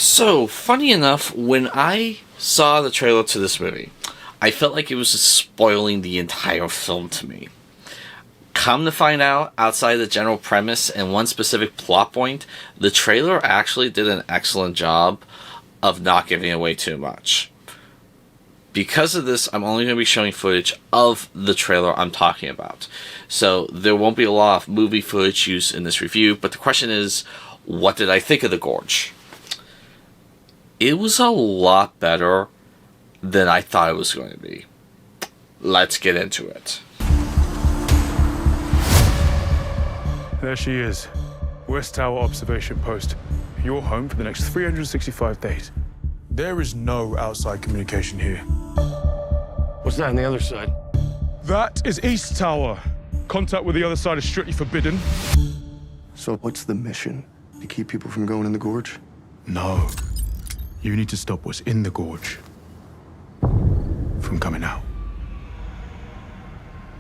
So, funny enough, when I saw the trailer to this movie, I felt like it was just spoiling the entire film to me. Come to find out, outside the general premise and one specific plot point, the trailer actually did an excellent job of not giving away too much. Because of this, I'm only going to be showing footage of the trailer I'm talking about. So there won't be a lot of movie footage used in this review, but the question is, what did I think of the Gorge? It was a lot better than I thought it was going to be. Let's get into it. There she is. West Tower Observation Post. Your home for the next 365 days. There is no outside communication here. What's that on the other side? That is East Tower. Contact with the other side is strictly forbidden. So what's the mission? To keep people from going in the gorge? No. You need to stop what's in the gorge from coming out.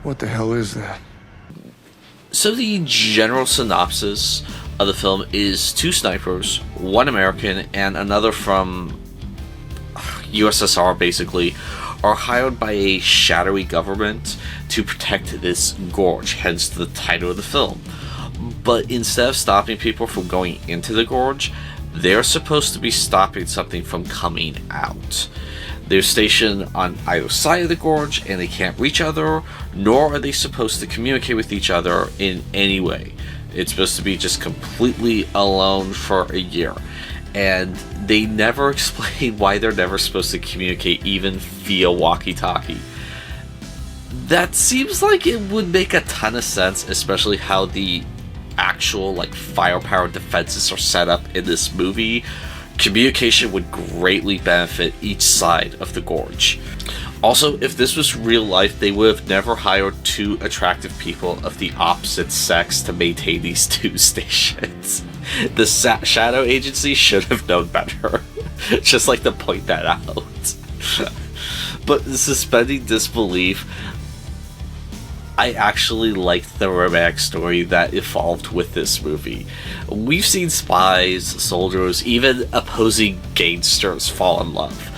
What the hell is that? So the general synopsis of the film is two snipers, one American and another from USSR basically, are hired by a shadowy government to protect this gorge, hence the title of the film. But instead of stopping people from going into the gorge, they're supposed to be stopping something from coming out. They're stationed on either side of the gorge and they can't reach each other, nor are they supposed to communicate with each other in any way. It's supposed to be just completely alone for a year. And they never explain why they're never supposed to communicate even via walkie-talkie. That seems like it would make a ton of sense, especially how the actual firepower defenses are set up in this movie. Communication would greatly benefit each side of the gorge. Also, if this was real life, they would have never hired two attractive people of the opposite sex to maintain these two stations. The Shadow Agency should have known better. Just like to point that out. But suspending disbelief, I actually liked the romantic story that evolved with this movie. We've seen spies, soldiers, even opposing gangsters fall in love.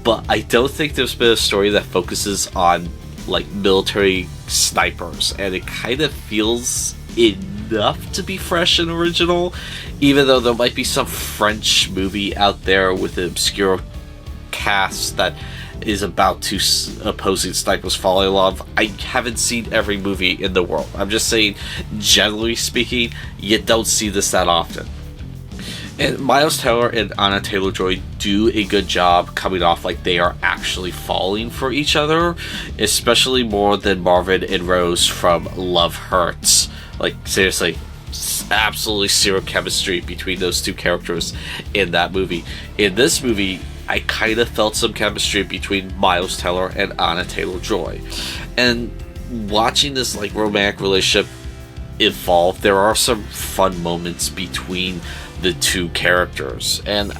But I don't think there's been a story that focuses on military snipers, and it kind of feels enough to be fresh and original, even though there might be some French movie out there with an obscure cast that is about two opposing snipers falling in love. I haven't seen every movie in the world. I'm just saying, generally speaking, you don't see this that often. And Miles Teller and Anya Taylor-Joy do a good job coming off like they are actually falling for each other, especially more than Marvin and Rose from Love Hurts. Seriously, absolutely zero chemistry between those two characters in that movie. In this movie, I kind of felt some chemistry between Miles Teller and Anya Taylor-Joy. And watching this romantic relationship evolve, there are some fun moments between the two characters. And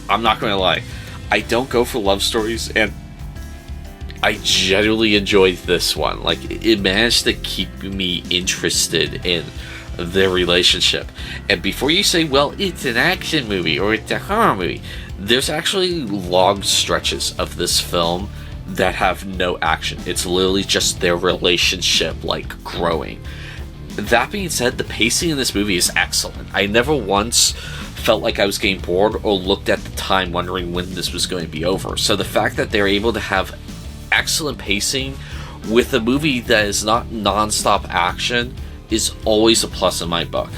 I'm not going to lie, I don't go for love stories, and I genuinely enjoyed this one. It managed to keep me interested in their relationship. And before you say, well, it's an action movie or it's a horror movie, there's actually long stretches of this film that have no action. It's literally just their relationship growing. That being said, the pacing in this movie is excellent. I never once felt like I was getting bored or looked at the time wondering when this was going to be over. So the fact that they're able to have excellent pacing with a movie that is not non-stop action is always a plus in my book.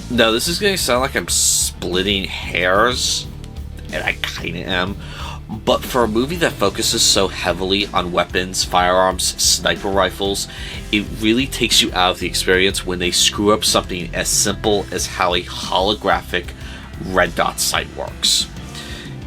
Now, this is going to sound like I'm splitting hairs, and I kind of am, but for a movie that focuses so heavily on weapons, firearms, sniper rifles, it really takes you out of the experience when they screw up something as simple as how a holographic red dot sight works.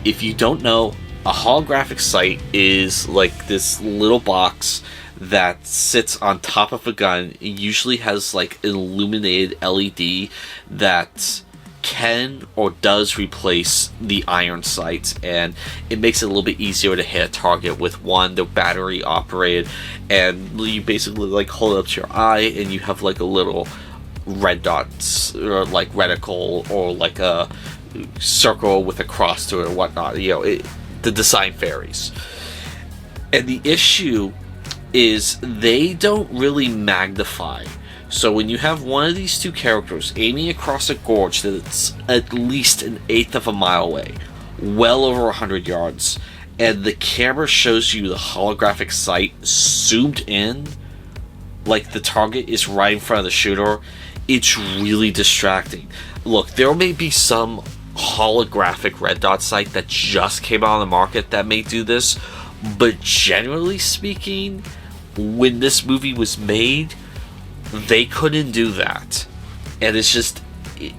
If you don't know, a holographic sight is this little box that sits on top of a gun. It usually has an illuminated LED that can or does replace the iron sights, and it makes it a little bit easier to hit a target with one. They're battery operated, and you basically hold it up to your eye and you have a little red dots or reticle or a circle with a cross to it or whatnot. The design varies. And the issue is they don't really magnify. So when you have one of these two characters aiming across a gorge that's at least an eighth of a mile away, well over 100 yards, and the camera shows you the holographic sight zoomed in, like the target is right in front of the shooter, it's really distracting. Look, there may be some holographic red dot sight that just came out on the market that may do this, but generally speaking, when this movie was made, they couldn't do that. And it's just,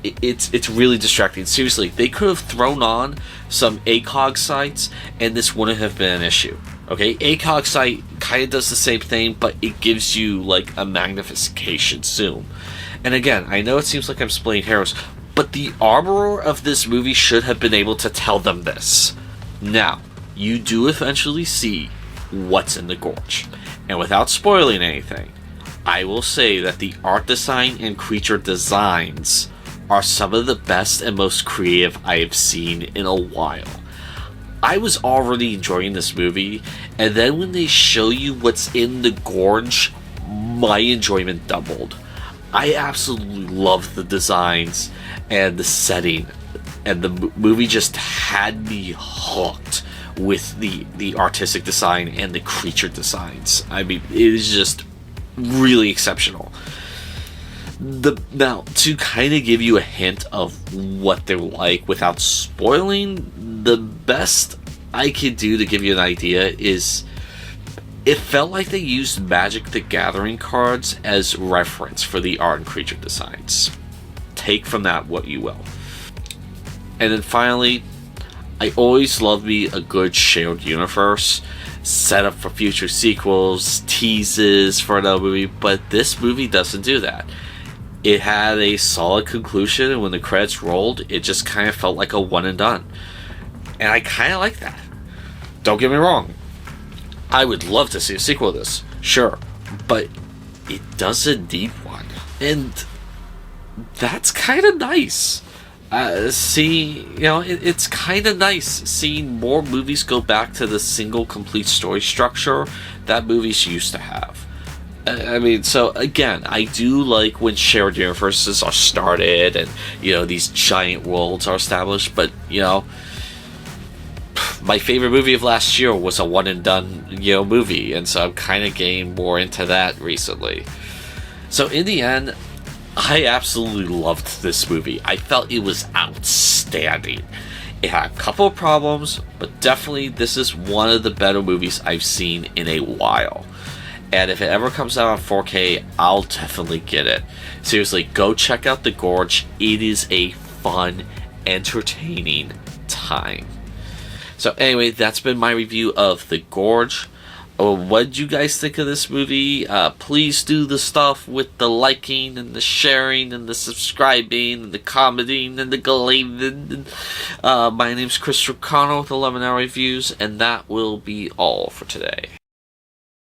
it's really distracting. Seriously, they could have thrown on some ACOG sights and this wouldn't have been an issue. Okay, ACOG sight kind of does the same thing, but it gives you like a magnification zoom. And again, I know it seems like I'm splitting hairs, but the armorer of this movie should have been able to tell them this. Now, you do eventually see what's in the gorge. And without spoiling anything, I will say that the art design and creature designs are some of the best and most creative I have seen in a while. I was already enjoying this movie, and then when they show you what's in the gorge, my enjoyment doubled. I absolutely love the designs and the setting, and the movie just had me hooked with the artistic design and the creature designs. I mean, it is just really exceptional. Now, to kind of give you a hint of what they're like without spoiling, the best I could do to give you an idea is it felt like they used Magic the Gathering cards as reference for the art and creature designs. Take from that what you will. And then finally, I always love me a good shared universe, set up for future sequels, teases for another movie, but this movie doesn't do that. It had a solid conclusion, and when the credits rolled, it just kind of felt like a one and done. And I kind of like that. Don't get me wrong. I would love to see a sequel to this, sure, but it doesn't need one. And that's kind of nice. It's kind of nice seeing more movies go back to the single complete story structure that movies used to have. I mean, so again, I do like when shared universes are started and, these giant worlds are established, but, my favorite movie of last year was a one and done, movie, and so I'm kind of getting more into that recently. So in the end, I absolutely loved this movie. I felt it was outstanding. It had a couple of problems, but definitely this is one of the better movies I've seen in a while. And if it ever comes out on 4K, I'll definitely get it. Seriously, go check out The Gorge. It is a fun, entertaining time. So anyway, that's been my review of The Gorge. What did you guys think of this movie? Please do the stuff with the liking and the sharing and the subscribing and the commenting and the glaving. My name's Chris Ricano with 11 Hour Reviews, and that will be all for today.